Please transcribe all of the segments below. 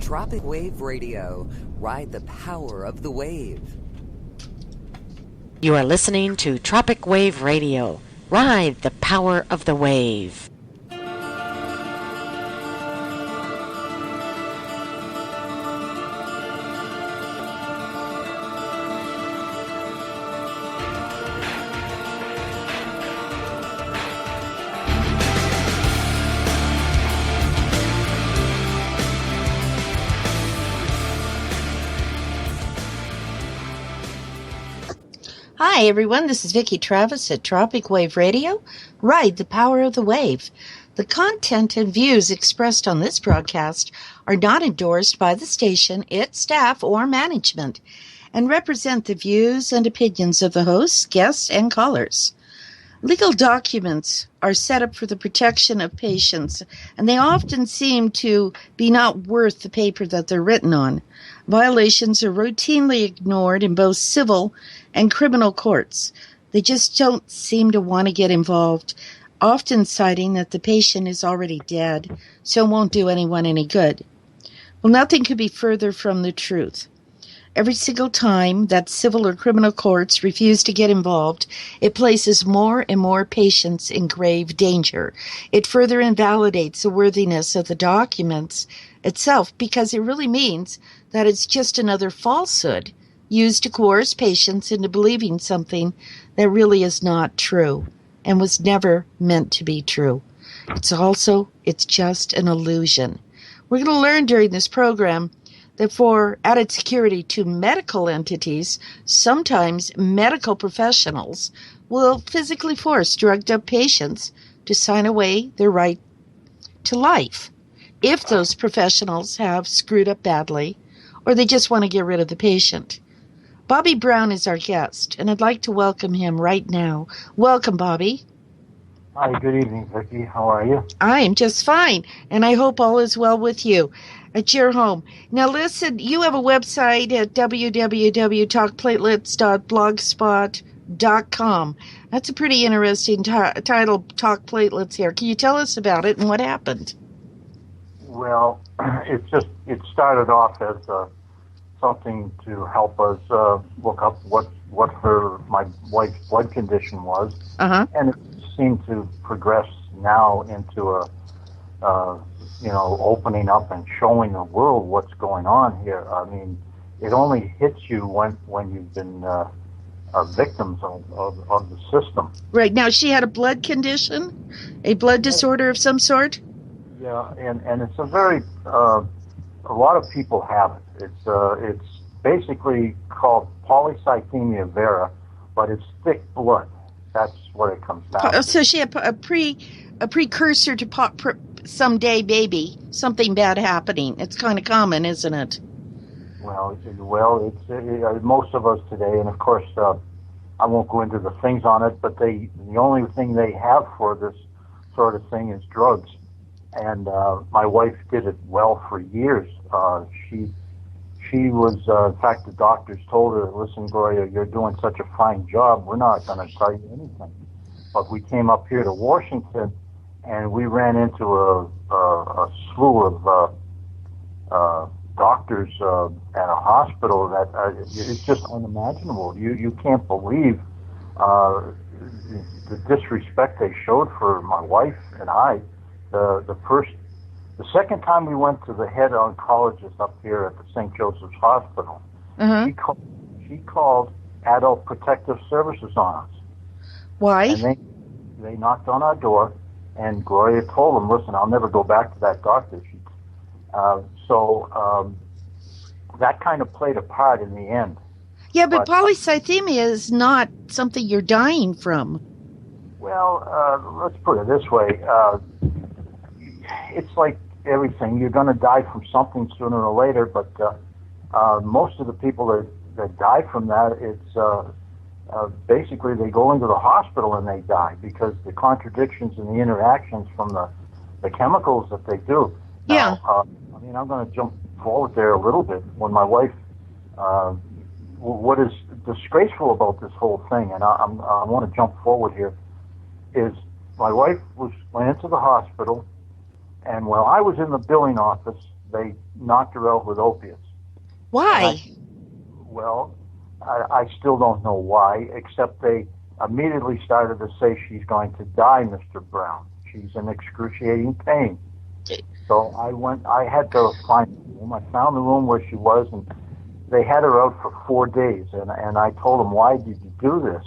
Tropic Wave Radio. Ride the power of the wave. You are listening to Tropic Wave Radio. Ride the power of the wave. Hi, everyone. This is Vicki Travis at Tropic Wave Radio. Ride the power of the wave. The content and views expressed on this broadcast are not endorsed by the station, its staff, or management, and represent the views and opinions of the hosts, guests, and callers. Legal documents are set up for the protection of patients, and they often seem to be not worth the paper that they're written on. Violations are routinely ignored in both civil and criminal courts. They just don't seem to want to get involved, often citing that the patient is already dead, so it won't do anyone any good. Well, nothing could be further from the truth. Every single time that civil or criminal courts refuse to get involved, it places more and more patients in grave danger. It further invalidates the worthiness of the documents itself because it really means that it's just another falsehood used to coerce patients into believing something that really is not true and was never meant to be true. It's just an illusion. We're going to learn during this program that for added security to medical entities, sometimes medical professionals will physically force drugged-up patients to sign away their right to life if those professionals have screwed up badly or they just want to get rid of the patient. Bobby Brown is our guest, and I'd like to welcome him right now. Welcome, Bobby. Hi, good evening, Vicki. How are you? I am just fine, and I hope all is well with you at your home. Now listen, you have a website at www.talkplatelets.blogspot.com. That's a pretty interesting title, Talk Platelets here. Can you tell us about it and what happened? Well, it started off as something to help us look up what my wife's blood condition was. Uh-huh. And it seemed to progress now into opening up and showing the world what's going on here. I mean, it only hits you when you've been victims of the system. Right. Now, she had a blood condition, a blood disorder of some sort? Yeah, and it's a very, a lot of people have it. It's basically called polycythemia vera, but it's thick blood. That's what it comes down to. So she had a precursor to someday maybe something bad happening. It's kind of common, isn't it? Well, it's most of us today, and of course, I won't go into the things on it, but the only thing they have for this sort of thing is drugs. And my wife did it well for years. She was, in fact, the doctors told her, listen, Gloria, you're doing such a fine job. We're not going to tell you anything. But we came up here to Washington, and we ran into a slew of doctors at a hospital that it's just unimaginable. You can't believe the disrespect they showed for my wife and I. The second time we went to the head oncologist up here at the St. Joseph's Hospital, Uh-huh. she called Adult Protective Services on us. Why? And they knocked on our door, and Gloria told them, listen, I'll never go back to that doctor. That kind of played a part in the end. Yeah, but polycythemia is not something you're dying from. Well, let's put it this way. It's like everything. You're going to die from something sooner or later, but most of the people that die from that, it's basically they go into the hospital and they die because the contradictions and the interactions from the chemicals that they do. Yeah. Now, I'm going to jump forward there a little bit. When my wife, what is disgraceful about this whole thing, and I want to jump forward here, is my wife went into the hospital, and while I was in the billing office, they knocked her out with opiates. Why? I still don't know why, except they immediately started to say she's going to die, Mr. Brown. She's in excruciating pain. So I had to find the room. I found the room where she was, and they had her out for 4 days. And I told them, why did you do this?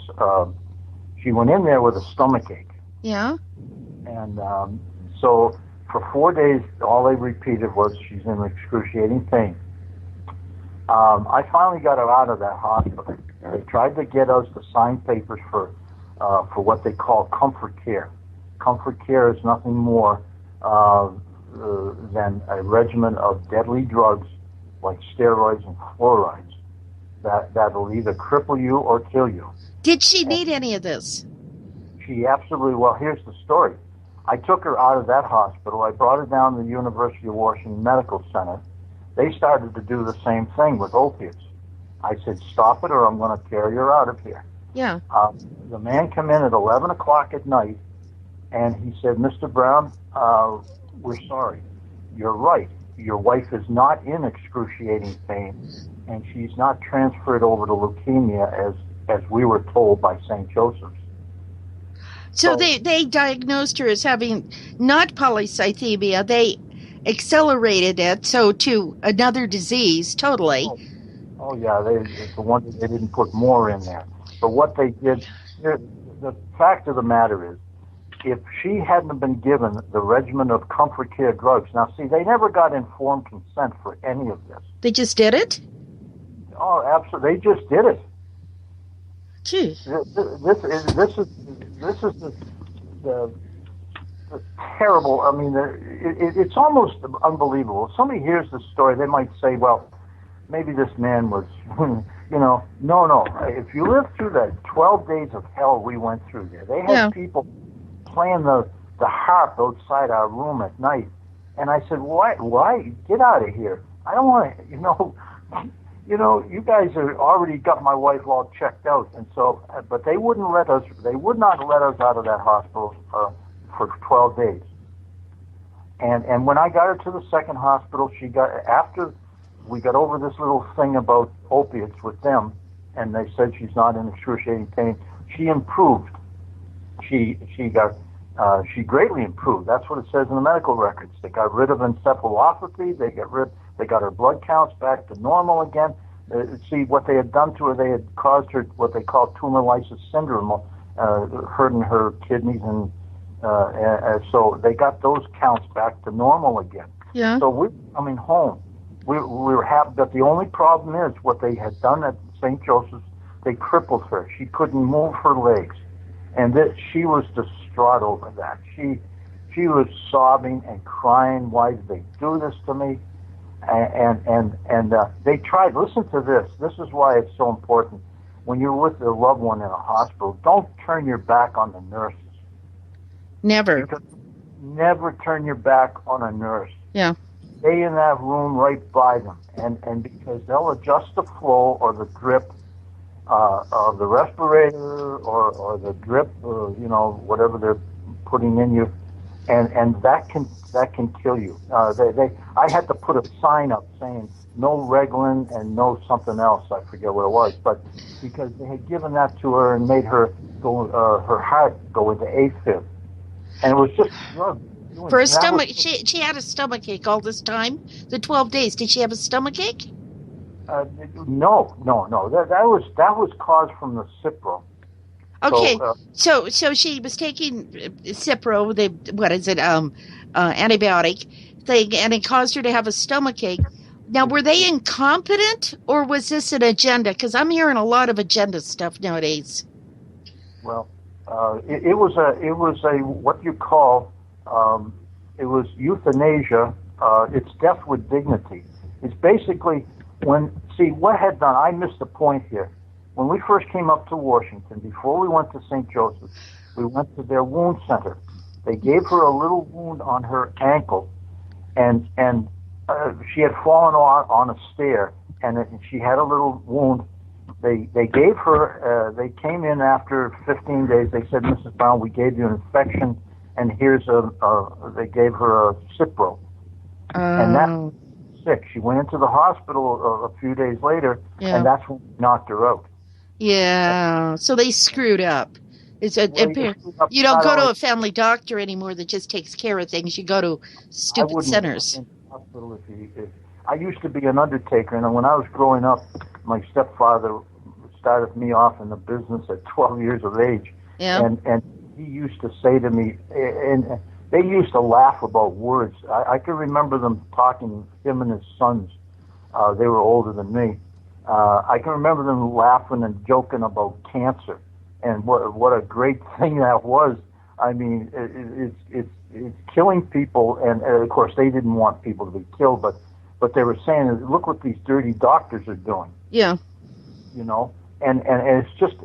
She went in there with a stomachache. Yeah. And so for 4 days, all they repeated was she's in excruciating pain. I finally got her out of that hospital. They tried to get us to sign papers for what they call comfort care. Comfort care is nothing more than a regimen of deadly drugs like steroids and fluorides that'll either cripple you or kill you. Did she need any of this? She absolutely, well, here's the story. I took her out of that hospital. I brought her down to the University of Washington Medical Center. They started to do the same thing with opiates. I said, stop it or I'm going to carry her out of here. Yeah. The man came in at 11 o'clock at night, and he said, Mr. Brown, we're sorry. You're right. Your wife is not in excruciating pain, and she's not transferred over to leukemia as we were told by St. Joseph's. So they diagnosed her as having not polycythemia. They accelerated it to another disease totally. Oh yeah, it's the one that they didn't put more in there. But what they did, the fact of the matter is, if she hadn't been given the regimen of comfort care drugs, now see, they never got informed consent for any of this. They just did it? Oh, absolutely, they just did it. Gee. This is the terrible. I mean, it's almost unbelievable. If somebody hears the story, they might say, "Well, maybe this man was, No. If you live through that 12 days of hell we went through there, they had people playing the harp outside our room at night, and I said, "Why? Get out of here! I don't want to, you guys are already got my wife all checked out." And so, but they would not let us out of that hospital for 12 days. And when I got her to the second hospital, after we got over this little thing about opiates with them, and they said she's not in excruciating pain, she improved. She greatly improved. That's what it says in the medical records. They got rid of encephalopathy. They got her blood counts back to normal again. See, what they had done to her, they had caused her what they call tumor lysis syndrome, hurting her kidneys, and so they got those counts back to normal again. Yeah. So we're coming home. We were happy, but the only problem is what they had done at St. Joseph's, they crippled her. She couldn't move her legs, and she was distraught over that. She was sobbing and crying. Why did they do this to me? And they tried. Listen to this. This is why it's so important. When you're with a loved one in a hospital, don't turn your back on the nurses. Never. Never turn your back on a nurse. Yeah. Stay in that room right by them, and because they'll adjust the flow or the drip of the respirator or the drip, or whatever they're putting in you, and that can kill you. I had to put a sign up saying no Reglan and no something else. I forget what it was, but because they had given that to her and made her go her heart go into AFib, and it was just drug. For a stomach, she had a stomach ache all this time. The 12 days, did she have a stomach ache? No. That was caused from the Cipro. Okay, so she was taking Cipro, antibiotic thing, and it caused her to have a stomach ache. Now, were they incompetent, or was this an agenda? Because I'm hearing a lot of agenda stuff nowadays. Well, it was a what you call. It was euthanasia. It's death with dignity. It's basically what had done, I missed the point here. When we first came up to Washington, before we went to St. Joseph's, we went to their wound center. They gave her a little wound on her ankle, and she had fallen on a stair, and she had a little wound. They gave her, they came in after 15 days. They said, "Mrs. Brown, we gave you an infection, and here's they gave her a Cipro." And sick. She went into the hospital a few days later, and that's when we knocked her out. Yeah, so they screwed up. You don't go to a family doctor anymore that just takes care of things. You go to stupid centers. In the hospital if I used to be an undertaker, and when I was growing up, my stepfather started me off in the business at 12 years of age. Yeah. And he used to say to me, and they used to laugh about words. I can remember them talking, him and his sons. They were older than me. I can remember them laughing and joking about cancer, and what a great thing that was. I mean, it's killing people, and of course they didn't want people to be killed, but they were saying, look what these dirty doctors are doing. Yeah. You know, and it's just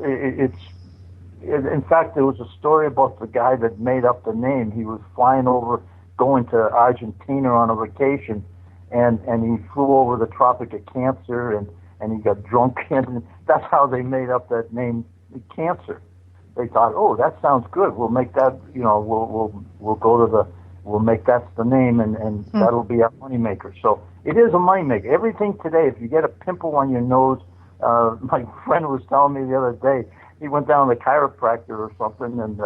in fact, there was a story about the guy that made up the name. He was flying over, going to Argentina on a vacation, and he flew over the Tropic of Cancer, and he got drunk, and that's how they made up that name, Cancer. They thought, oh, that sounds good. We'll make that, you know, we'll make that the name, and that'll be our moneymaker. So it is a moneymaker. Everything today, if you get a pimple on your nose, my friend was telling me the other day, he went down to the chiropractor or something, and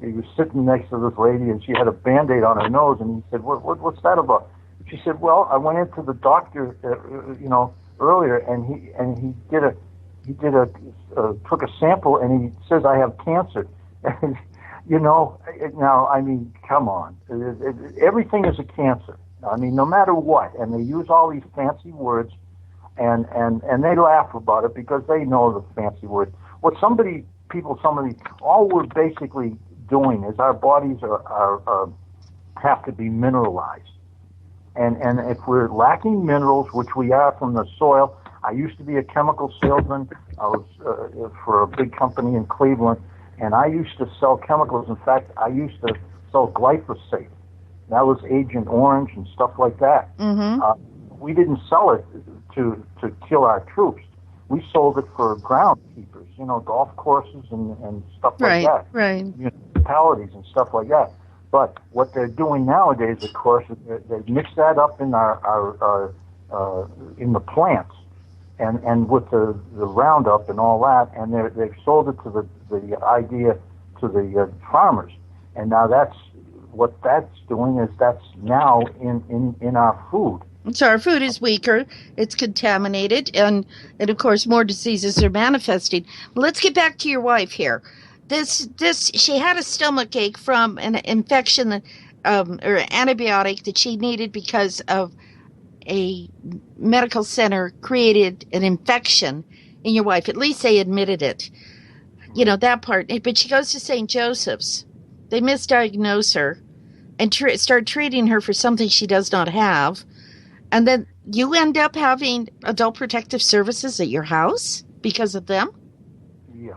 he was sitting next to this lady, and she had a Band-Aid on her nose, and he said, what's that about? She said, well, I went into the doctor, earlier, and he took a sample, and he says I have cancer. You know, now, I mean, come on. Everything is a cancer. I mean, no matter what. And they use all these fancy words, and they laugh about it because they know the fancy words. What all we're basically doing is our bodies are have to be mineralized. And if we're lacking minerals, which we are from the soil, I used to be a chemical salesman. I was for a big company in Cleveland, and I used to sell chemicals. In fact, I used to sell glyphosate. That was Agent Orange and stuff like that. Mm-hmm. We didn't sell it to kill our troops. We sold it for groundkeepers, you know, golf courses and stuff like that. Right. Municipalities and stuff like that. But what they're doing nowadays, of course, is they mix that up in our in the plants, and with the Roundup and all that, and they've sold it to the idea to the farmers, and now what that's doing is that's now in our food. So our food is weaker, it's contaminated, and of course more diseases are manifesting. Let's get back to your wife here. She had a stomach ache from an infection or antibiotic that she needed because of a medical center created an infection in your wife. At least they admitted it. You know, that part. But she goes to St. Joseph's. They misdiagnose her and start treating her for something she does not have. And then you end up having Adult Protective Services at your house because of them? Yeah.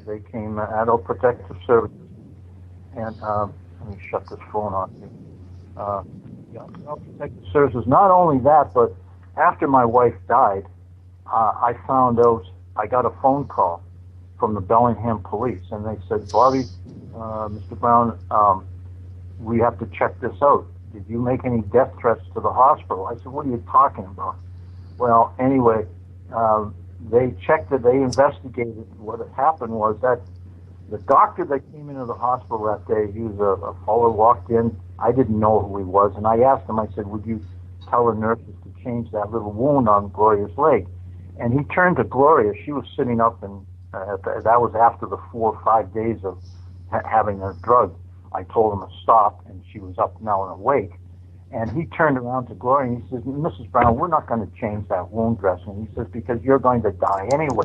They came, Adult Protective Services, and let me shut this phone off here. Adult Protective Services, not only that, but after my wife died, I found out, I got a phone call from the Bellingham police, and they said, Bobby, Mr. Brown, we have to check this out. Did you make any death threats to the hospital? I said, what are you talking about? Well, anyway, they checked it, they investigated. What had happened was that the doctor that came into the hospital that day, he was a fellow walked in. I didn't know who he was, and I asked him, I said, would you tell the nurses to change that little wound on Gloria's leg? And he turned to Gloria. She was sitting up, and that was after the 4 or 5 days of having her drug. I told him to stop, and she was up now and awake. And he turned around to Gloria, and he says, Mrs. Brown, we're not going to change that wound dressing. He says, because you're going to die anyway.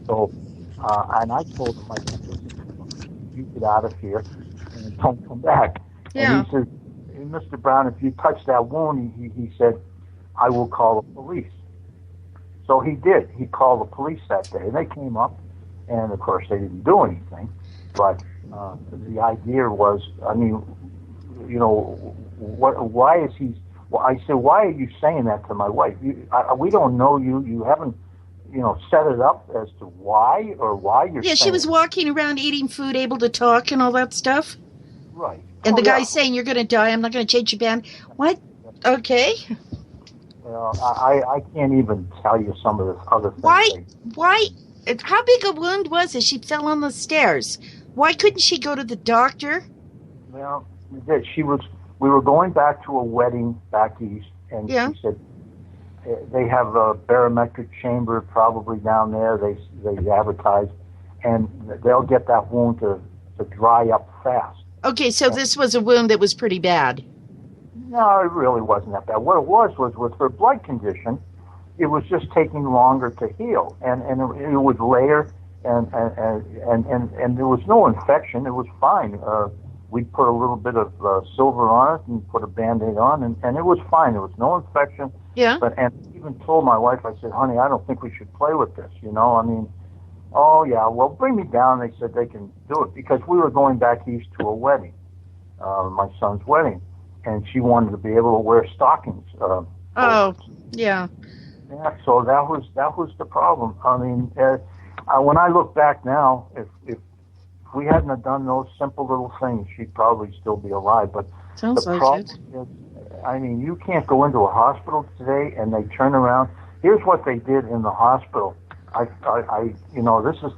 So, and I told him, I said, listen, you get out of here and don't come back. Yeah. And he says, hey, Mr. Brown, if you touch that wound, he said, I will call the police. So he did. He called the police that day. And they came up, and of course they didn't do anything. But the idea was, I mean, you know, why is he? Well, I said, why are you saying that to my wife? We don't know you. You haven't, you know, set it up as to why you're. Yeah, she was walking around eating food, able to talk and all that stuff. Right. And the guy's saying, you're going to die. I'm not going to change your band. What? Okay. I can't even tell you some of the other things. Why? How big a wound was it? She fell on the stairs. Why couldn't she go to the doctor? Well, we were going back to a wedding back east, and Yeah. she said they have a barometric chamber probably down there. They advertise, and they'll get that wound to dry up fast. Okay, so this was a wound that was pretty bad. No, it really wasn't that bad. What it was with her blood condition, it was just taking longer to heal, and it would layer, and there was no infection. It was fine. We put a little bit of silver on it and put a Band-Aid on, and it was fine. There was no infection. Yeah. And I even told my wife, I said, honey, I don't think we should play with this, I mean, oh, yeah, well, bring me down. They said they can do it because we were going back east to a wedding, my son's wedding, and she wanted to be able to wear stockings. Oh, yeah. Yeah, so that was the problem. I mean, when I look back now, if we hadn't have done those simple little things, she'd probably still be alive. But Sounds the like problem it. is, I mean, you can't go into a hospital today and they turn around. Here's what they did in the hospital. This is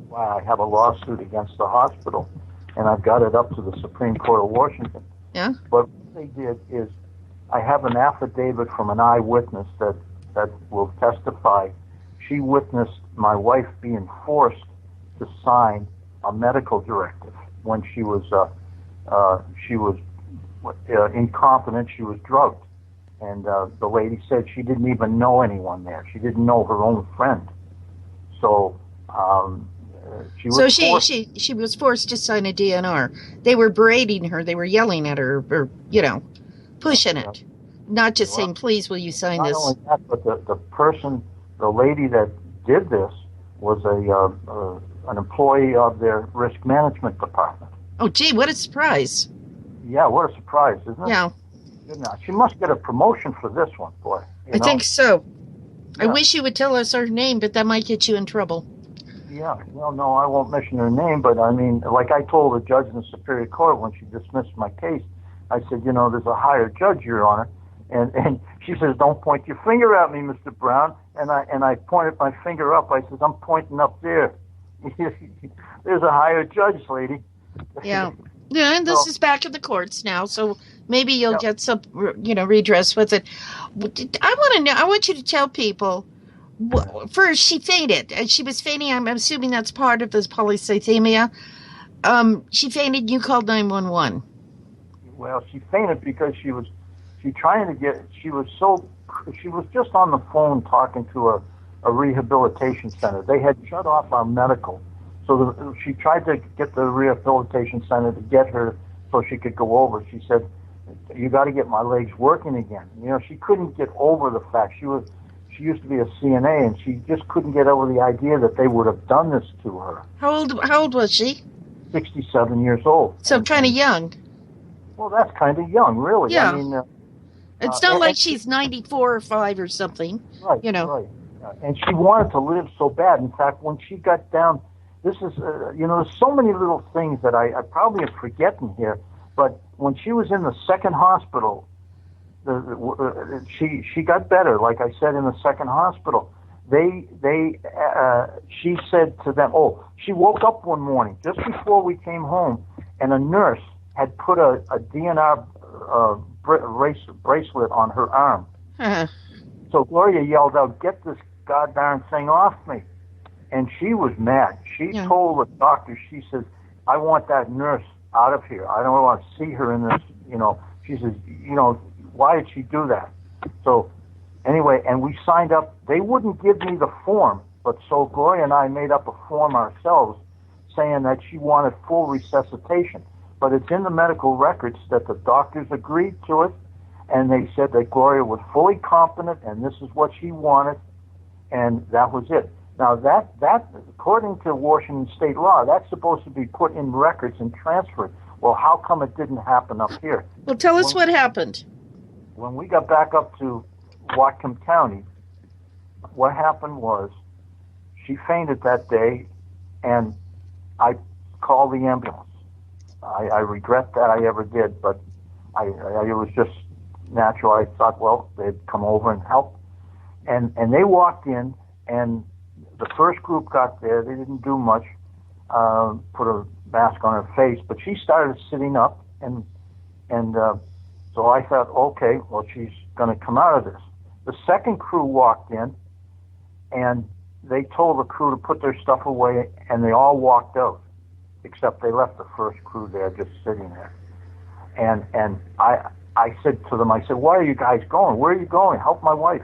why I have a lawsuit against the hospital, and I've got it up to the Supreme Court of Washington. Yeah. But what they did is, I have an affidavit from an eyewitness that will testify. She witnessed my wife being forced to sign a medical directive when she was incompetent. She was drugged, and the lady said she didn't even know anyone there. She didn't know her own friend. So she was. So she was forced to sign a DNR. They were berating her. They were yelling at her, or pushing it, not just saying, "Please, will you sign Not this?" only that, but the lady that did this was an employee of their risk management department. Oh, gee, what a surprise! Yeah, what a surprise, isn't it? Yeah, She must get a promotion for this one, boy. I think so. I Yeah. wish you would tell us her name, but that might get you in trouble. Yeah, well, no, I won't mention her name, but I mean, like I told the judge in the Superior Court when she dismissed my case, I said, there's a higher judge, Your Honor, and she says, don't point your finger at me, Mr. Brown, and I pointed my finger up. I says, I'm pointing up there. There's a higher judge, lady. Yeah. Yeah, and this is back in the courts now, so maybe you'll get some, redress with it. I want to know. I want you to tell people. First, she fainted. She was fainting. I'm assuming that's part of this polycythemia. She fainted. You called 911. Well, she fainted because she was just on the phone talking to a rehabilitation center. They had shut off our medical. So she tried to get the rehabilitation center to get her so she could go over. She said, you got to get my legs working again. She couldn't get over the fact she used to be a CNA, and she just couldn't get over the idea that they would have done this to her. How old was she? 67 years old. So kind of young. Well, that's kind of young, really. Yeah. I mean, it's not like she's 94 or 5 or something. Right, right. And she wanted to live so bad. In fact, when she got down, this is, there's so many little things that I probably am forgetting here, but when she was in the second hospital, she got better, like I said, in the second hospital. She said to them, she woke up one morning just before we came home, and a nurse had put a DNR bracelet on her arm. Uh-huh. So Gloria yelled out, "Get this goddamn thing off me." And she was mad. She told the doctor, she says, "I want that nurse out of here. I don't want to see her in this, She says, why did she do that?" So anyway, and we signed up. They wouldn't give me the form, but so Gloria and I made up a form ourselves saying that she wanted full resuscitation. But it's in the medical records that the doctors agreed to it, and they said that Gloria was fully competent, and this is what she wanted, and that was it. Now, that according to Washington state law, that's supposed to be put in records and transferred. Well, how come it didn't happen up here? Well, tell us what happened. When we got back up to Whatcom County, what happened was she fainted that day, and I called the ambulance. I regret that I ever did, but it was just natural. I thought, well, they'd come over and help. And they walked in, and the first group got there. They didn't do much, put a mask on her face, but she started sitting up, and so I thought, okay, well, she's going to come out of this. The second crew walked in, and they told the crew to put their stuff away, and they all walked out, except they left the first crew there just sitting there. And I said to them, I said, why are you guys going? Where are you going? Help my wife.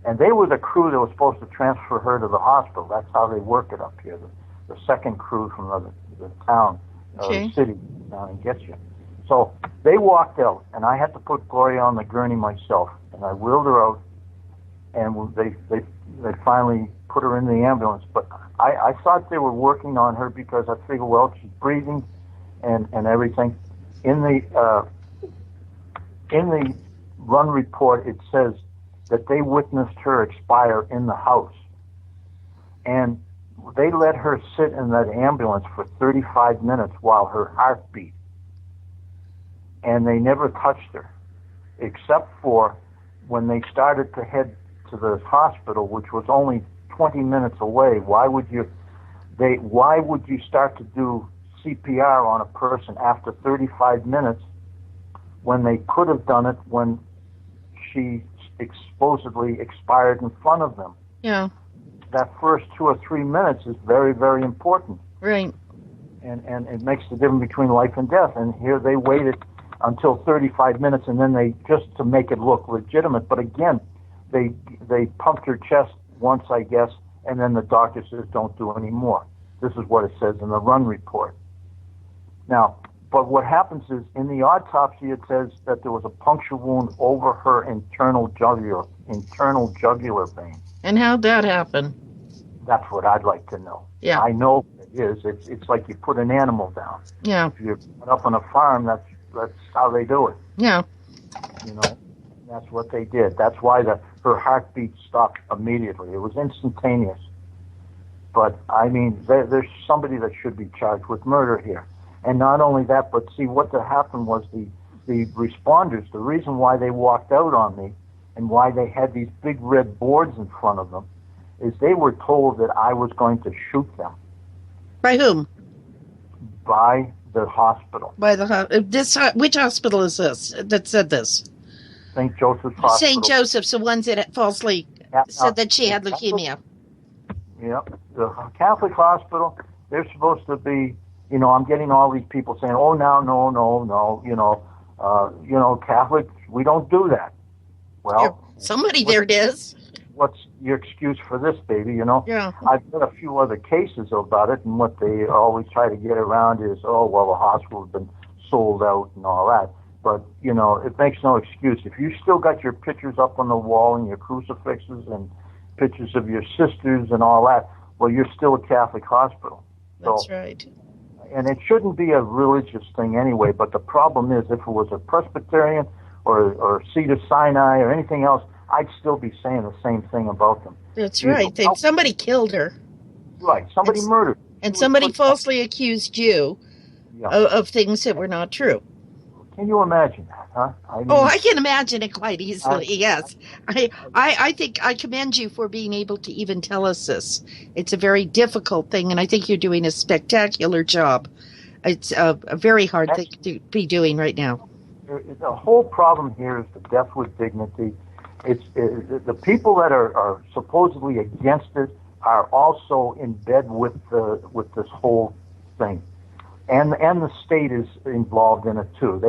And they were the crew that was supposed to transfer her to the hospital. That's how they work it up here. The second crew from the town, the city down and gets you. So they walked out, and I had to put Gloria on the gurney myself, and I wheeled her out, and they finally put her in the ambulance. But I thought they were working on her because I figured, well, she's breathing and everything. In the run report, it says that they witnessed her expire in the house. And they let her sit in that ambulance for 35 minutes while her heart beat. And they never touched her, except for when they started to head to the hospital, which was only 20 minutes away. Why would you start to do CPR on a person after 35 minutes when they could have done it when she supposedly expired in front of them? Yeah. That first 2 or 3 minutes is very, very important. Right. And it makes the difference between life and death. And here they waited until 35 minutes, and then they, just to make it look legitimate, but again, they pumped her chest once, I guess, and then the doctor says, don't do any more. This is what it says in the run report. Now, but what happens is, in the autopsy, it says that there was a puncture wound over her internal jugular vein. And how'd that happen? That's what I'd like to know. Yeah. I know it is. It's like you put an animal down. Yeah. If you're up on a farm, that's how they do it. Yeah. You know, that's what they did. That's why her heartbeat stopped immediately. It was instantaneous. But, I mean, there's somebody that should be charged with murder here. And not only that, but see, what happened was the responders, the reason why they walked out on me and why they had these big red boards in front of them is they were told that I was going to shoot them. By whom? By the hospital. By the which hospital is this that said this? St. Joseph's Hospital. St. Joseph's, the ones that falsely said that she had leukemia. Yeah, the Catholic hospital, they're supposed to be, you know, I'm getting all these people saying, oh, no, you know, Catholics, we don't do that. Well, somebody there it is. What's your excuse for this, baby, you know? Yeah. I've got a few other cases about it, and what they always try to get around is, oh, well, the hospital's been sold out and all that. But, you know, it makes no excuse. If you still got your pictures up on the wall and your crucifixes and pictures of your sisters and all that, well, you're still a Catholic hospital. That's right. And it shouldn't be a religious thing anyway, but the problem is if it was a Presbyterian or Cedar Sinai or anything else, I'd still be saying the same thing about them. That's right. Somebody killed her. Right. Somebody murdered. And somebody falsely accused you of things that were not true. Can you imagine that, huh? I can imagine it quite easily, yes. I think I commend you for being able to even tell us this. It's a very difficult thing, and I think you're doing a spectacular job. It's a very hard thing to be doing right now. The whole problem here is the death with dignity. The people that are supposedly against it are also in bed with this whole thing. And the state is involved in it too.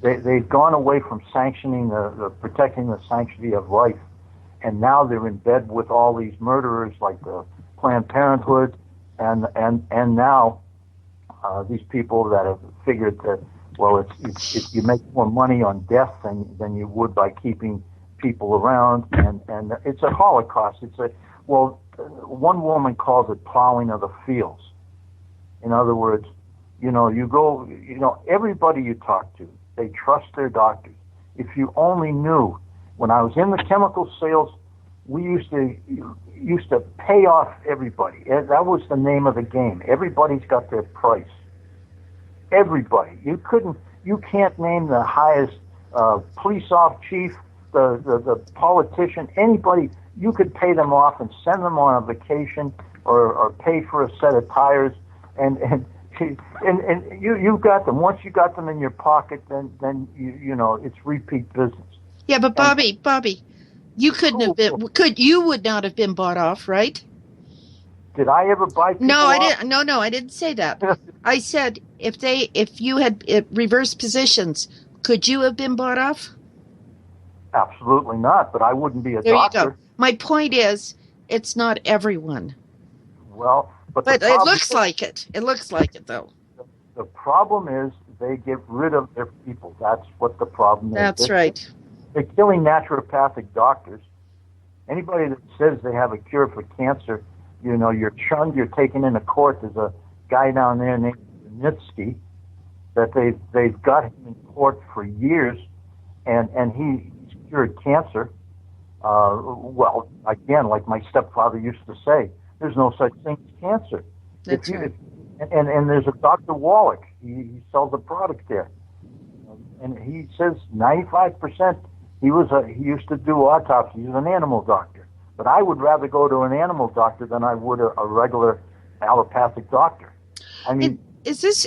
They've gone away from sanctioning the protecting the sanctity of life, and now they're in bed with all these murderers like the Planned Parenthood, and now these people that have figured that, well, you make more money on death than you would by keeping people around, and it's a holocaust. One woman calls it plowing of the fields. In other words, everybody you talk to, they trust their doctors. If you only knew, when I was in the chemical sales, we used to pay off everybody. That was the name of the game. Everybody's got their price. Everybody. You can't name the highest police chief, the politician, anybody, you could pay them off and send them on a vacation or pay for a set of tires, and you got them. Once you got them in your pocket, then you know it's repeat business. Yeah, but Bobby, you couldn't have been. You would not have been bought off, right? Did I ever buy people No, I off? didn't. No, I didn't say that. I said if you had reversed positions, could you have been bought off? Absolutely not. But I wouldn't be a There doctor. you go. My point is, it's not everyone. Well, but it looks like it. It looks like it, though. The problem is they get rid of their people. That's what the problem is. That's right. They're killing naturopathic doctors. Anybody that says they have a cure for cancer, you know, you're shunned, you're taken into court. There's a guy down there named Nitsky that they've got him in court for years, and he's cured cancer. Well, again, like my stepfather used to say, there's no such thing as cancer. That's right. And there's a Dr. Wallach. He sells a product there, and he says 95%. He used to do autopsies. He's an animal doctor. But I would rather go to an animal doctor than I would a regular allopathic doctor. I mean, is this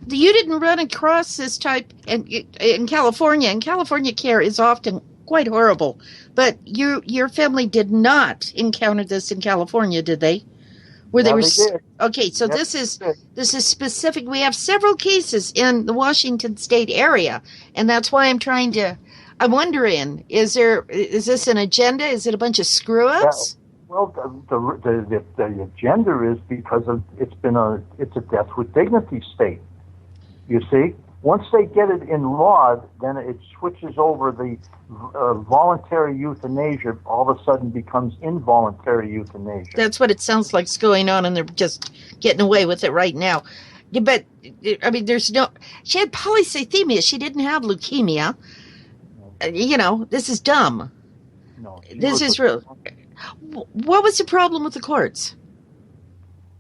you didn't run across this type in California? And California care is often quite horrible. But your family did not encounter this in California, did they? Where they were did. Okay, so Yes, this is specific. We have several cases in the Washington State area, and that's why I'm wondering, is this an agenda? Is it a bunch of screw-ups? Well, the agenda is because it's a death with dignity state. You see, once they get it in law, then it switches over. The voluntary euthanasia all of a sudden becomes involuntary euthanasia. That's what it sounds like is going on, and they're just getting away with it right now. Yeah, but I mean, she had polycythemia. She didn't have leukemia. You know, this is dumb. No, this is real. What was the problem with the courts?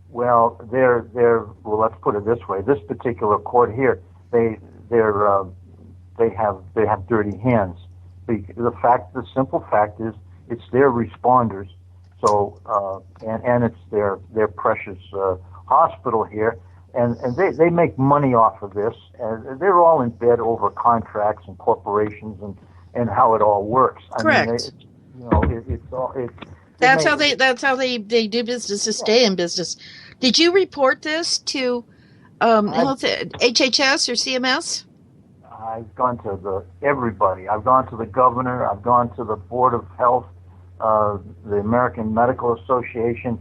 Well, well, let's put it this way. This particular court here, they have dirty hands. The simple fact is, it's their responders. So, and it's their precious hospital here, and they make money off of this, and they're all in bed over contracts and corporations and how it all works. Correct. I mean, it's all. That's how they do business, to stay in business. Did you report this to HHS or CMS? I've gone to everybody. I've gone to the governor. I've gone to the Board of Health, the American Medical Association.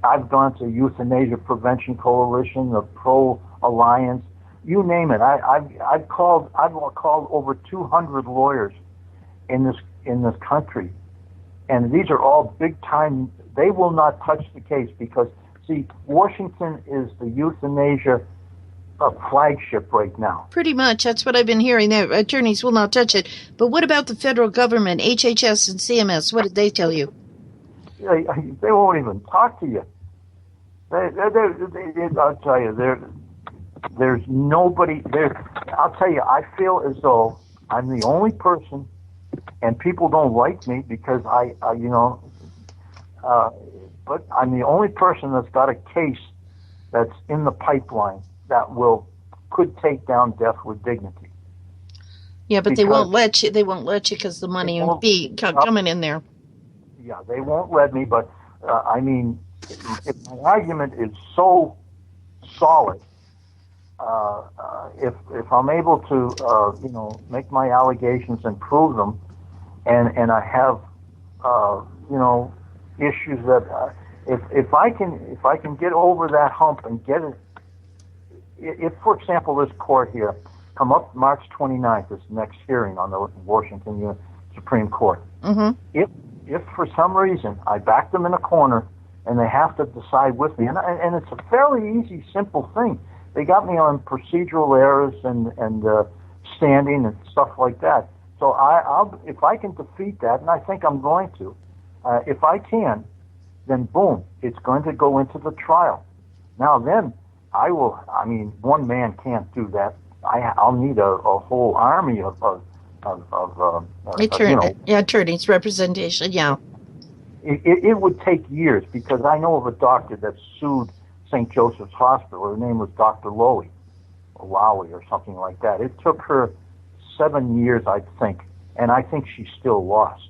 I've gone to Euthanasia Prevention Coalition, the Pro Alliance. You name it. I've called over 200 lawyers in this country, and these are all big time. They will not touch the case because, see, Washington is the euthanasia flagship right now. Pretty much. That's what I've been hearing. The attorneys will not touch it. But what about the federal government, HHS and CMS? What did they tell you? They won't even talk to you. I'll tell you, there's nobody there. I'll tell you, I feel as though I'm the only person, and people don't like me because but I'm the only person that's got a case that's in the pipeline that could take down death with dignity. Yeah, but they won't let you. They won't let you because the money will be coming in there. Yeah, they won't let me. But I mean, if my argument is so solid, if I'm able to make my allegations and prove them, and I have issues that if I can get over that hump and get it. If, for example, this court here come up March 29th, this next hearing on the Washington Supreme Court, mm-hmm. if for some reason I back them in a corner and they have to decide with me, and it's a fairly easy, simple thing. They got me on procedural errors and standing and stuff like that. So I'll if I can defeat that, and I think I'm going to, if I can, then boom, it's going to go into the trial. Now then, I will. I mean, one man can't do that. I'll need a whole army of attorneys representation. Yeah. It would take years, because I know of a doctor that sued St. Joseph's Hospital. Her name was Dr. Lowy or something like that. It took her 7 years, I think, and I think she still lost.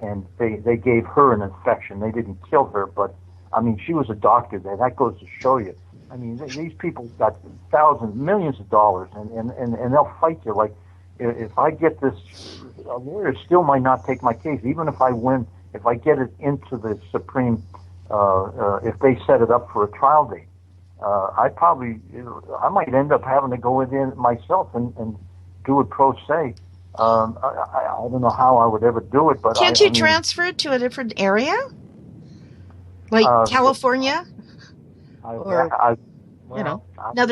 And they gave her an infection. They didn't kill her, but I mean, she was a doctor there. That goes to show you. I mean, these people got thousands, millions of dollars, and they'll fight you. Like, if I get this, a lawyer still might not take my case, even if I win. If I get it into the Supreme, if they set it up for a trial date, I might end up having to go in myself and do it pro se. I don't know how I would ever do it, but can't you transfer it to a different area, like California, another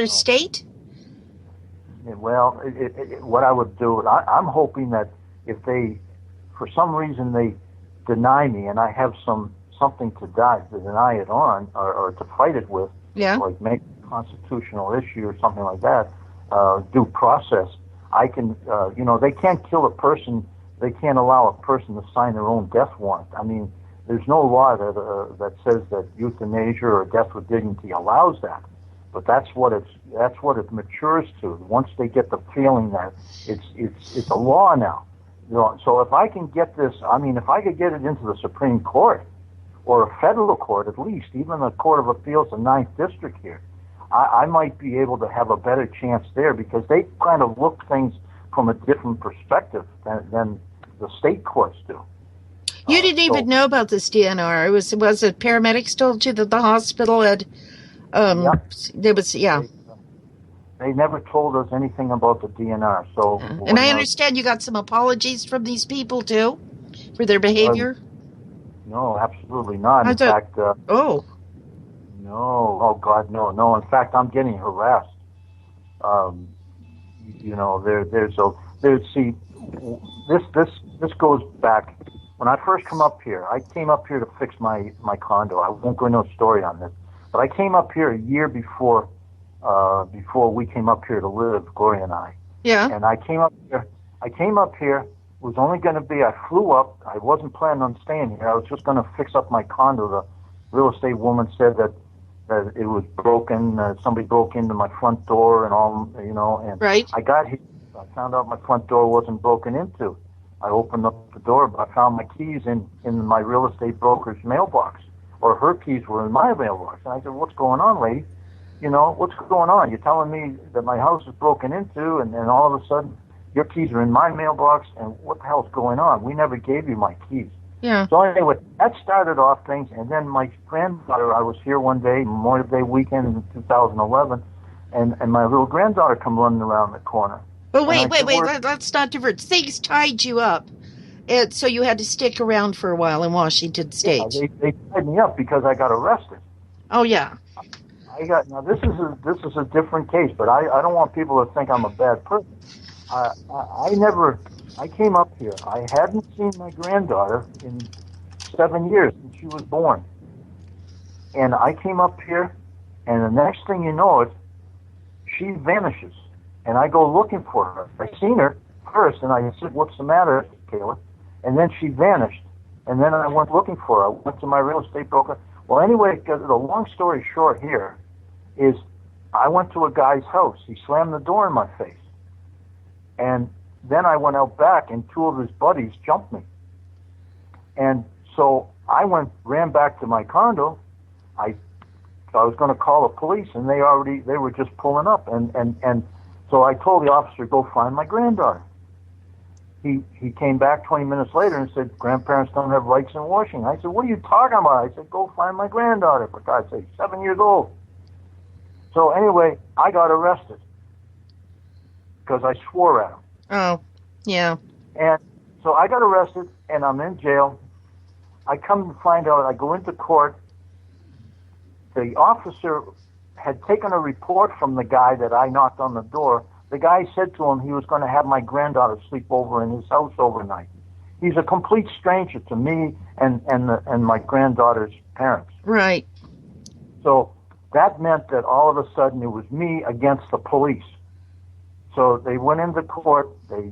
state? Well, what I would do, I'm hoping that if they, for some reason, they deny me, and I have something to deny it on, or to fight it with, like make a constitutional issue or something like that, due process. I can, they can't kill a person. They can't allow a person to sign their own death warrant. I mean, there's no law that says that euthanasia or death with dignity allows that. But that's what it matures to. Once they get the feeling that it's a law now. So if I can get this, if I could get it into the Supreme Court, or a federal court at least, even the Court of Appeals, the 9th District here, I might be able to have a better chance there, because they kind of look things from a different perspective than the state courts do. You didn't even know about this DNR. Was it paramedics told you that the hospital had? They never told us anything about the DNR. So, and I understand you got some apologies from these people too, for their behavior. No, absolutely not. In fact, no. Oh God, no. In fact, I'm getting harassed. This goes back. When I first come up here, I came up here to fix my condo. I won't go into a story on this, but I came up here a year before we came up here to live, Gloria and I. Yeah. And I came up here. It was only going to be, I flew up. I wasn't planning on staying here. I was just going to fix up my condo. The real estate woman said that it was broken. Somebody broke into my front door and all, and right. I got here. I found out my front door wasn't broken into. I opened up the door, but I found my keys in my real estate broker's mailbox, or her keys were in my mailbox. And I said, "What's going on, lady? What's going on? You're telling me that my house is broken into, and all of a sudden your keys are in my mailbox, and what the hell's going on? We never gave you my keys." Yeah. So anyway, that started off things, and then my granddaughter, I was here one day, Memorial Day weekend in 2011, and my little granddaughter come running around the corner. But wait, let's not divert. Things tied you up, and so you had to stick around for a while in Washington State. Yeah, they tied me up because I got arrested. Oh yeah. Now this is a different case, but I don't want people to think I'm a bad person. I came up here. I hadn't seen my granddaughter in 7 years since she was born. And I came up here, and the next thing you know it, she vanishes. And I go looking for her. I seen her first, and I said, "What's the matter, Kayla?" And then she vanished. And then I went looking for her. I went to my real estate broker. Well, anyway, the long story short here is I went to a guy's house. He slammed the door in my face. And then I went out back, and two of his buddies jumped me. And so I ran back to my condo. I was going to call the police, and they were just pulling up. And so I told the officer, "Go find my granddaughter." He came back 20 minutes later and said, "Grandparents don't have rights in Washington." I said, "What are you talking about?" I said, "Go find my granddaughter, for God's sake, 7 years old." So anyway, I got arrested because I swore at him. Oh, yeah. And so I got arrested, and I'm in jail. I come to find out, I go into court. The officer had taken a report from the guy that I knocked on the door. The guy said to him he was going to have my granddaughter sleep over in his house overnight. He's a complete stranger to me and my granddaughter's parents. Right. So that meant that all of a sudden it was me against the police. So they went into court. They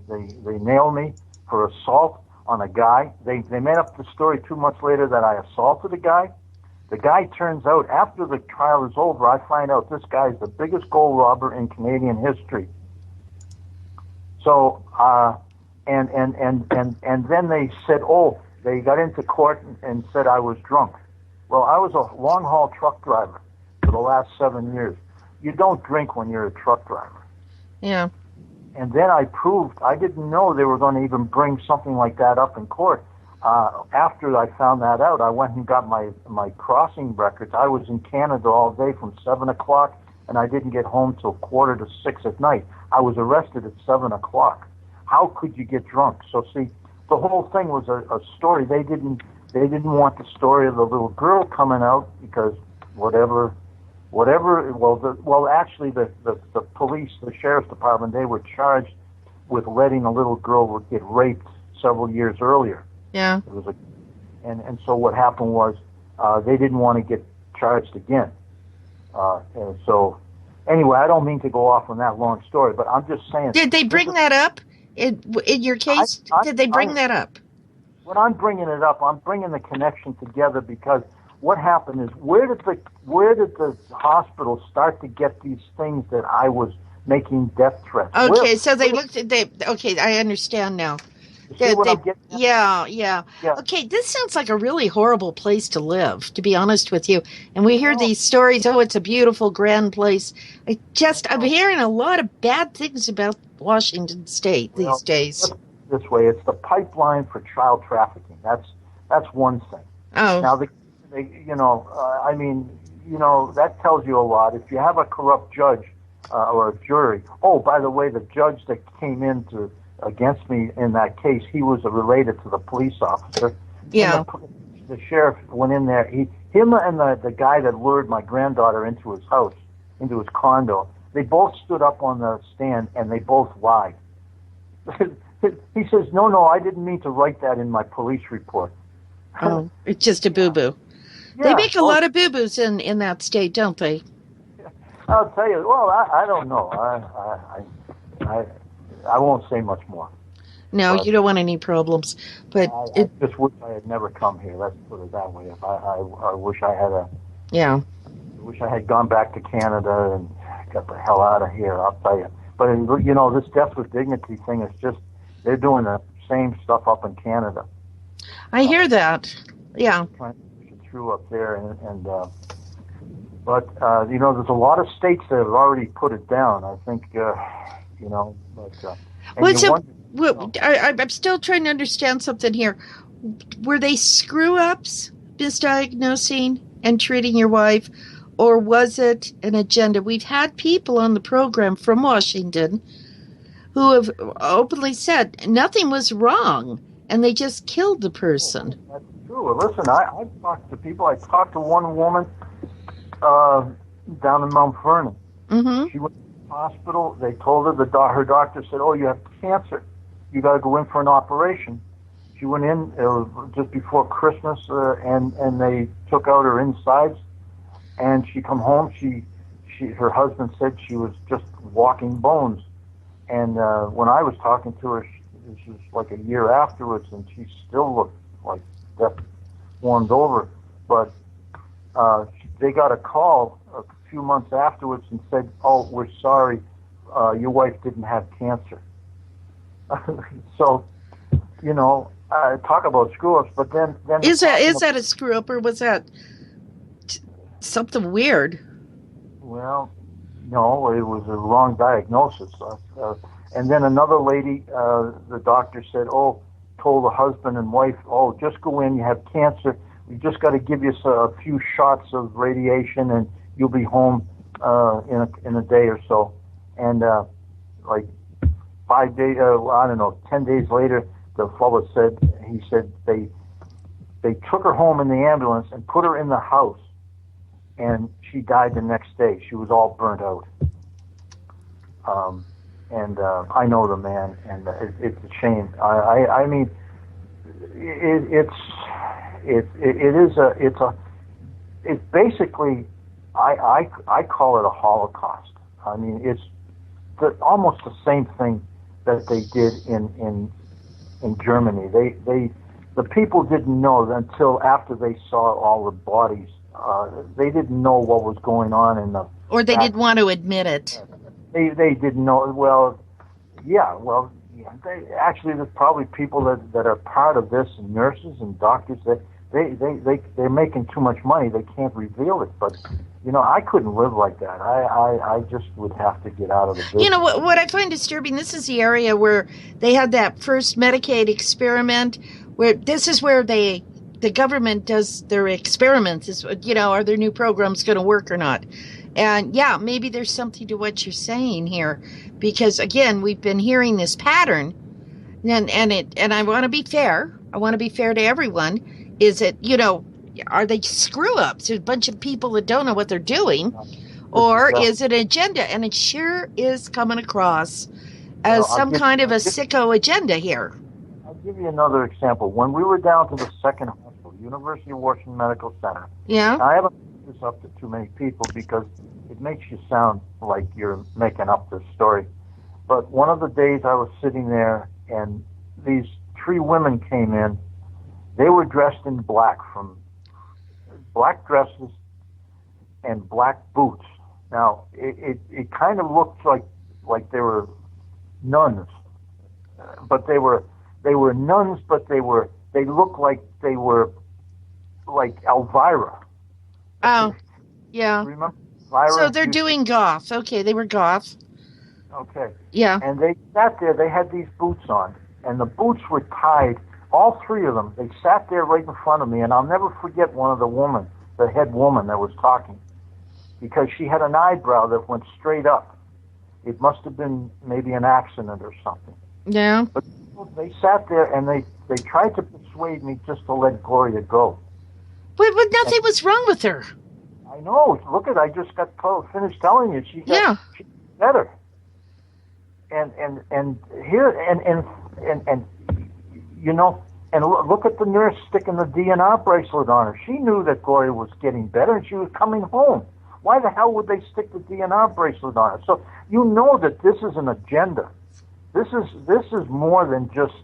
nailed me for assault on a guy. They made up the story 2 months later that I assaulted a guy. The guy turns out, after the trial is over, I find out this guy is the biggest gold robber in Canadian history. So, and then they said, oh, they got into court and said I was drunk. Well, I was a long-haul truck driver for the last 7 years. You don't drink when you're a truck driver. Yeah. And then I proved, I didn't know they were going to even bring something like that up in court. After I found that out, I went and got my crossing records. I was in Canada all day from 7 o'clock, and I didn't get home till 5:45 at night. I was arrested at 7 o'clock. How could you get drunk? So see, the whole thing was a story. They didn't want the story of the little girl coming out because whatever. Actually, the police, the sheriff's department, they were charged with letting a little girl get raped several years earlier. Yeah. It was and so what happened was they didn't want to get charged again. And so anyway, I don't mean to go off on that long story, but I'm just saying. Did they bring that up in your case? Did they bring that up? When I'm bringing it up, I'm bringing the connection together because what happened is where did the hospital start to get these things that I was making death threats? Okay, so they looked at okay, I understand now. See what I'm getting at? Yeah. Okay, this sounds like a really horrible place to live, to be honest with you. And we hear these stories, oh, it's a beautiful, grand place. I'm hearing a lot of bad things about Washington State these days. This way, it's the pipeline for child trafficking. That's one thing. Oh. Now, that tells you a lot. If you have a corrupt judge or a jury, oh, by the way, the judge that came in against me in that case, he was related to the police officer. Yeah. The sheriff went in there. Him and the guy that lured my granddaughter into his house, into his condo, they both stood up on the stand and they both lied. He says, no, I didn't mean to write that in my police report. Oh, it's just a boo-boo. Yeah. They make a lot of boo-boos in that state, don't they? I'll tell you, well, I don't know. I won't say much more. No, you don't want any problems. But I just wish I had never come here. Let's put it that way. I wish I had Yeah. I wish I had gone back to Canada and got the hell out of here, I'll tell you. But, this death with dignity thing is just, they're doing the same stuff up in Canada. I hear that. Yeah. Trying to push it through up there. But there's a lot of states that have already put it down. I think, I'm still trying to understand something here. Were they screw-ups, misdiagnosing and treating your wife, or was it an agenda? We've had people on the program from Washington who have openly said nothing was wrong, and they just killed the person. That's true. Well, listen, I've talked to people. I talked to one woman down in Mount Vernon. Mm-hmm. She went to the hospital. They told her, her doctor said, oh, you have cancer. You got to go in for an operation. She went in, it was just before Christmas, and they took out her insides. And she come home, her husband said she was just walking bones. And when I was talking to her, this was like a year afterwards, and she still looked like death warmed over. But they got a call a few months afterwards and said, oh, we're sorry, your wife didn't have cancer. So, talk about screw-ups, but then is that a screw-up, or was that something weird? Well, no, it was a wrong diagnosis. And then another lady, the doctor said, told the husband and wife, just go in, you have cancer. We just got to give you a few shots of radiation and you'll be home in a day or so. And like 5 days, 10 days later, the fellow said, they took her home in the ambulance and put her in the house. And she died the next day. She was all burnt out. And I know the man, and it's a shame. I mean, it's basically, I call it a Holocaust. I mean, almost the same thing that they did in Germany. The people didn't know until after they saw all the bodies. They didn't know what was going on in the. Or they didn't want to admit it. They didn't know. Well, yeah. Well, yeah, actually, there's probably people that are part of this, and nurses and doctors. They're making too much money. They can't reveal it. But I couldn't live like that. I just would have to get out of the business. You know what I find disturbing? This is the area where they had that first Medicaid experiment. Where this is where the government does their experiments. Is are their new programs going to work or not? And yeah, maybe there's something to what you're saying here, because again, we've been hearing this pattern, and I want to be fair. I want to be fair to everyone. Is it are they screw ups? There's a bunch of people that don't know what they're doing, or is it an agenda? And it sure is coming across as some kind of a sicko agenda here. I'll give you another example. When we were down to the second hospital, University of Washington Medical Center. Yeah. I haven't put this up to too many people because it makes you sound like you're making up this story. But one of the days I was sitting there, and these 3 women came in. They were dressed in black, from black dresses and black boots. Now, it kind of looked like they were nuns, but they were nuns, but they looked like they were like Elvira. Oh, yeah. Remember Elvira? So they're doing goth. Okay, they were goth. Okay. Yeah. And they sat there. They had these boots on, and the boots were tied. All 3 of them. They sat there right in front of me, and I'll never forget one of the head woman that was talking, because she had an eyebrow that went straight up. It must have been maybe an accident or something. Yeah. But they sat there and they tried to persuade me just to let Gloria go. But nothing was wrong with her. I know. Look I just got finished telling you she's better. And here and look at the nurse sticking the DNR bracelet on her. She knew that Gloria was getting better and she was coming home. Why the hell would they stick the DNR bracelet on her? So you know that this is an agenda. This is more than just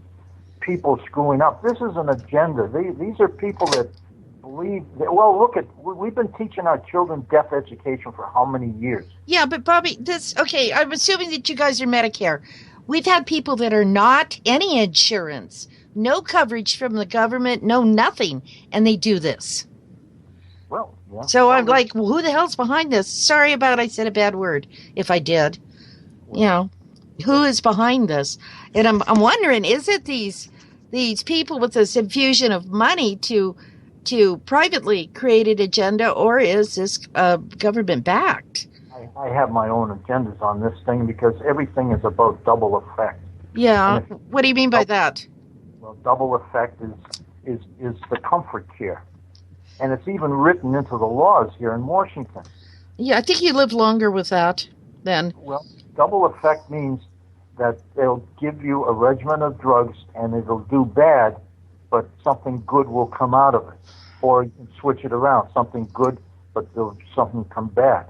people screwing up. This is an agenda. These are people that believe that, well, we've been teaching our children death education for how many years? Yeah, but Bobby, I'm assuming that you guys are Medicare. We've had people that are not any insurance, no coverage from the government, no nothing, and they do this. Well, yeah. So I'm like, well, who the hell's behind this? Sorry about I said a bad word, if I did. Well, who is behind this? And I'm wondering, is it these people with this infusion of money to privately created agenda, or is this government backed? I have my own agendas on this thing because everything is about double effect. Yeah. What do you mean by that? Well, double effect is the comfort care. And it's even written into the laws here in Washington. Yeah, I think you live longer with that then. Well, double effect means that they'll give you a regimen of drugs and it'll do bad, but something good will come out of it. Or you can switch it around. Something good, but something come bad.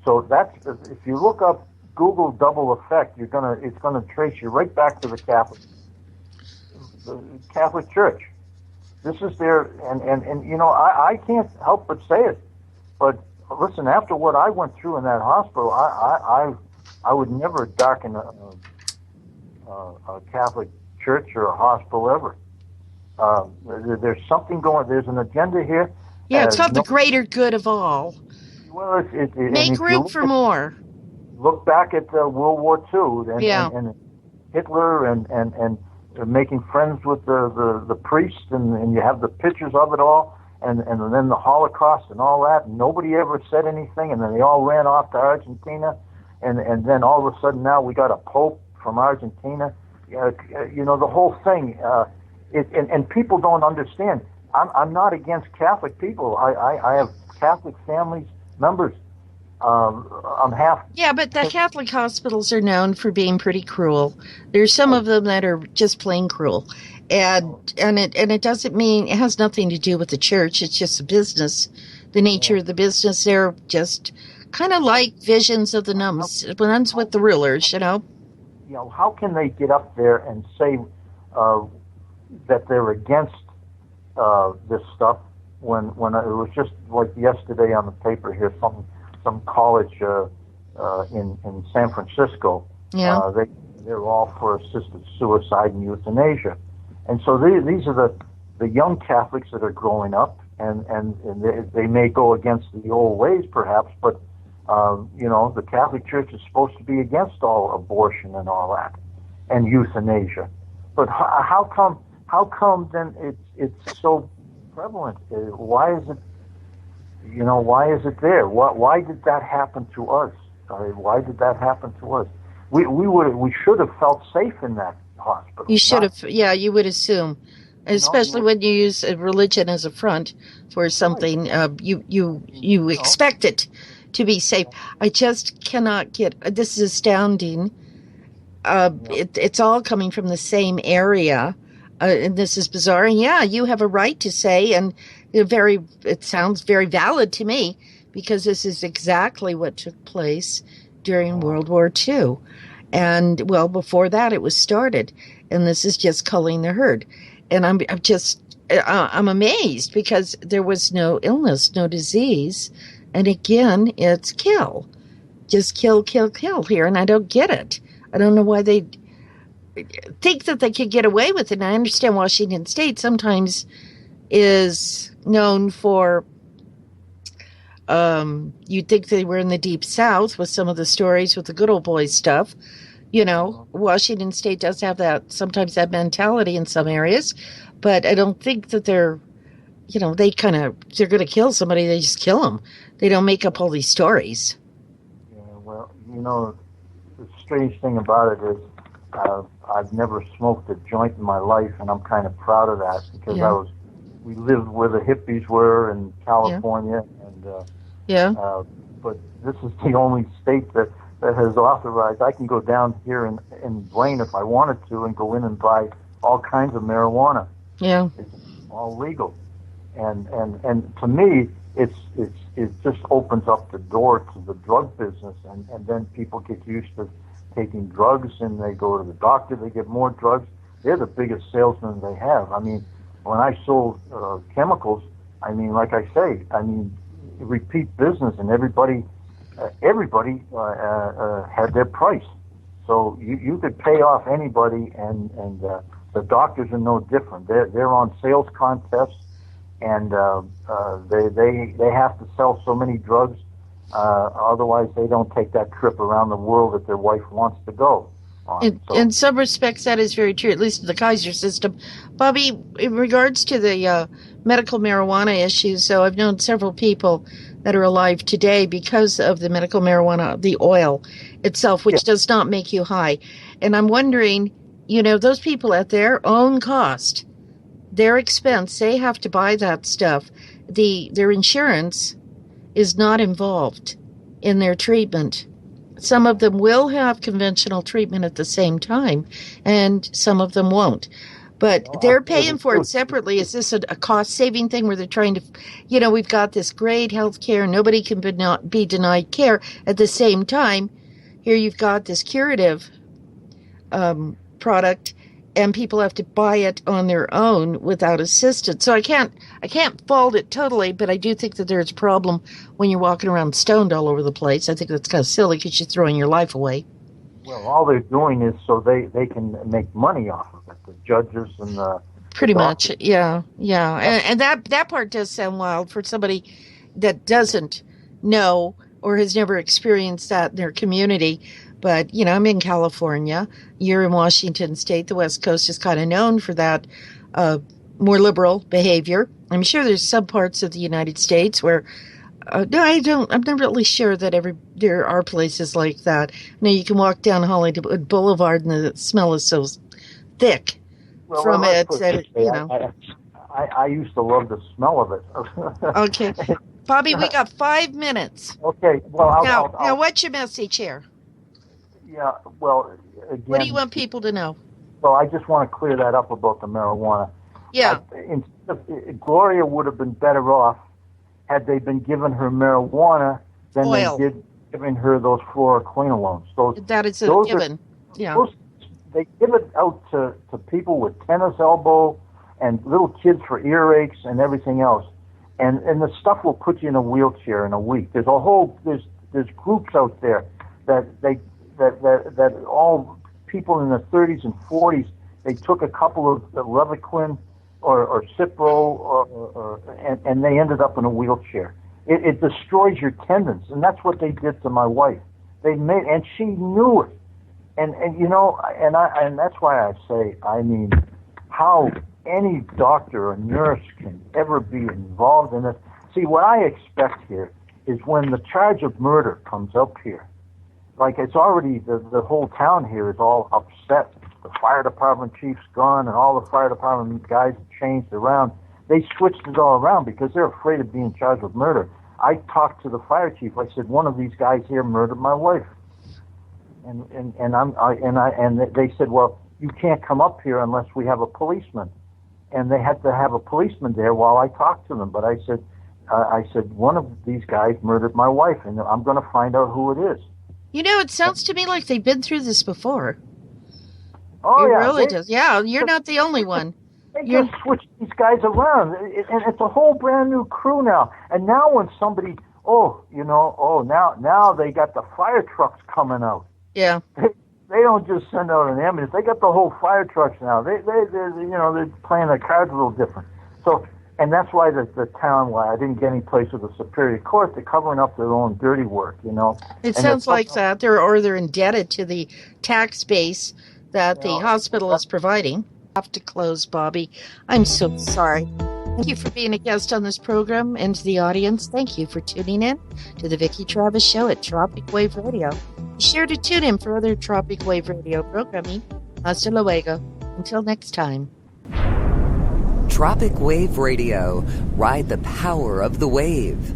So that's, if you look up Google double effect, it's gonna trace you right back to the Catholic Church. This is their, and I can't help but say it, but listen, after what I went through in that hospital, I would never darken a Catholic church or a hospital ever. There's something going. There's an agenda here. Yeah, it's called the greater good of all. Well, make room for more. Look back at World War II and Hitler and making friends with the priests, and you have the pictures of it all, and then the Holocaust and all that. And nobody ever said anything, and then they all ran off to Argentina, and then all of a sudden now we got a pope from Argentina. The whole thing. And people don't understand. I'm not against Catholic people. I have Catholic families, members. I'm half. Yeah, but the Catholic hospitals are known for being pretty cruel. There's some of them that are just plain cruel, and it doesn't mean, it has nothing to do with the church. It's just a business. The nature of the business, they're just kind of like visions of the nuns with the rulers, How can they get up there and say that they're against this stuff when it was just like yesterday on the paper here, some college in San Francisco, they're all for assisted suicide and euthanasia, and so these are the young Catholics that are growing up, and they may go against the old ways perhaps, but the Catholic Church is supposed to be against all abortion and all that, and euthanasia. But how come then it's so prevalent? Why is it there? Why did that happen to us? Why did that happen to us? We should have felt safe in that hospital. You should have, you would assume, especially when you use religion as a front for something. You expect it to be safe. I just cannot get. This is astounding. It's all coming from the same area, and this is bizarre. And you have a right to say, and it sounds very valid to me, because this is exactly what took place during World War II. And, well, before that it was started. And this is just culling the herd. And I'm amazed, because there was no illness, no disease. And again, it's kill. Just kill here. And I don't get it. I don't know why they think that they could get away with it. And I understand Washington State sometimes is known for, you'd think they were in the Deep South with some of the stories with the good old boy stuff. Washington State does have sometimes that mentality in some areas, but I don't think that they're going to kill somebody. They just kill them. They don't make up all these stories. Yeah, well, the strange thing about it is I've never smoked a joint in my life, and I'm kind of proud of that, because we lived where the hippies were in California, and but this is the only state that has authorized. I can go down here in Blaine if I wanted to and go in and buy all kinds of marijuana. Yeah, it's all legal, and to me, it just opens up the door to the drug business, and then people get used to taking drugs, and they go to the doctor, they get more drugs. They're the biggest salesmen they have. I mean, when I sold chemicals, like I say, repeat business, and everybody had their price. So you could pay off anybody, and the doctors are no different. They're on sales contests, and they have to sell so many drugs. Otherwise, they don't take that trip around the world that their wife wants to go on. In some respects, that is very true, at least in the Kaiser system. Bobby, in regards to the medical marijuana issues, so I've known several people that are alive today because of the medical marijuana, the oil itself, which does not make you high. And I'm wondering, those people at their own cost, their expense, they have to buy that stuff. Their insurance is not involved in their treatment. Some of them will have conventional treatment at the same time, and some of them won't. But they're paying for it separately. Is this a cost-saving thing where they're trying to, we've got this great health care, nobody can be denied care. At the same time, here you've got this curative product, and people have to buy it on their own without assistance. So I can't fault it totally, but I do think that there's a problem when you're walking around stoned all over the place. I think that's kind of silly, because you're throwing your life away. Well, all they're doing is so they can make money off of it, the judges and the pretty much, yeah. And that part does sound wild for somebody that doesn't know or has never experienced that in their community. But, I'm in California. You're in Washington State. The West Coast is kind of known for that more liberal behavior. I'm sure there's some parts of the United States where, I'm not really sure that there are places like that. You can walk down Hollywood Boulevard and the smell is so thick from it. I used to love the smell of it. Okay. Bobby, we got 5 minutes. Okay. Well, now, what's your message here? Yeah, well, again... What do you want people to know? Well, I just want to clear that up about the marijuana. Yeah. Gloria would have been better off had they been giving her marijuana than Oil. they did giving her those fluoroquinolones. That is a those given. Yeah. They give it out to people with tennis elbow and little kids for earaches and everything else. And the stuff will put you in a wheelchair in a week. There's groups out there that all people in their 30s and 40s, they took a couple of Levaquin or Cipro and they ended up in a wheelchair. It destroys your tendons, and that's what they did to my wife. And she knew it. And that's why I say, I mean, how any doctor or nurse can ever be involved in this. See, what I expect here is when the charge of murder comes up here, like it's already, the whole town here is all upset. The fire department chief's gone and all the fire department guys have changed around. They switched it all around because they're afraid of being charged with murder. I talked to the fire chief. I said, one of these guys here murdered my wife. And they said, well, you can't come up here unless we have a policeman. And they had to have a policeman there while I talked to them. But I said, one of these guys murdered my wife, and I'm going to find out who it is. You know, it sounds to me like they've been through this before. Oh, it yeah. really does. Yeah, you're not the only one. They just switched these guys around, and it's a whole brand new crew now. And now when somebody, now they got the fire trucks coming out. Yeah. They don't just send out an ambulance. They got the whole fire trucks now. They're playing their cards a little different. So, and that's why the town, why I didn't get any place with the Superior Court. They're covering up their own dirty work, It sounds like that. They're indebted to the tax base that the hospital is providing. I have to close, Bobby. I'm so sorry. Thank you for being a guest on this program, and to the audience, thank you for tuning in to the Vicki Travis Show at Tropic Wave Radio. Be sure to tune in for other Tropic Wave Radio programming. Hasta luego. Until next time. Tropic Wave Radio. Ride the power of the wave.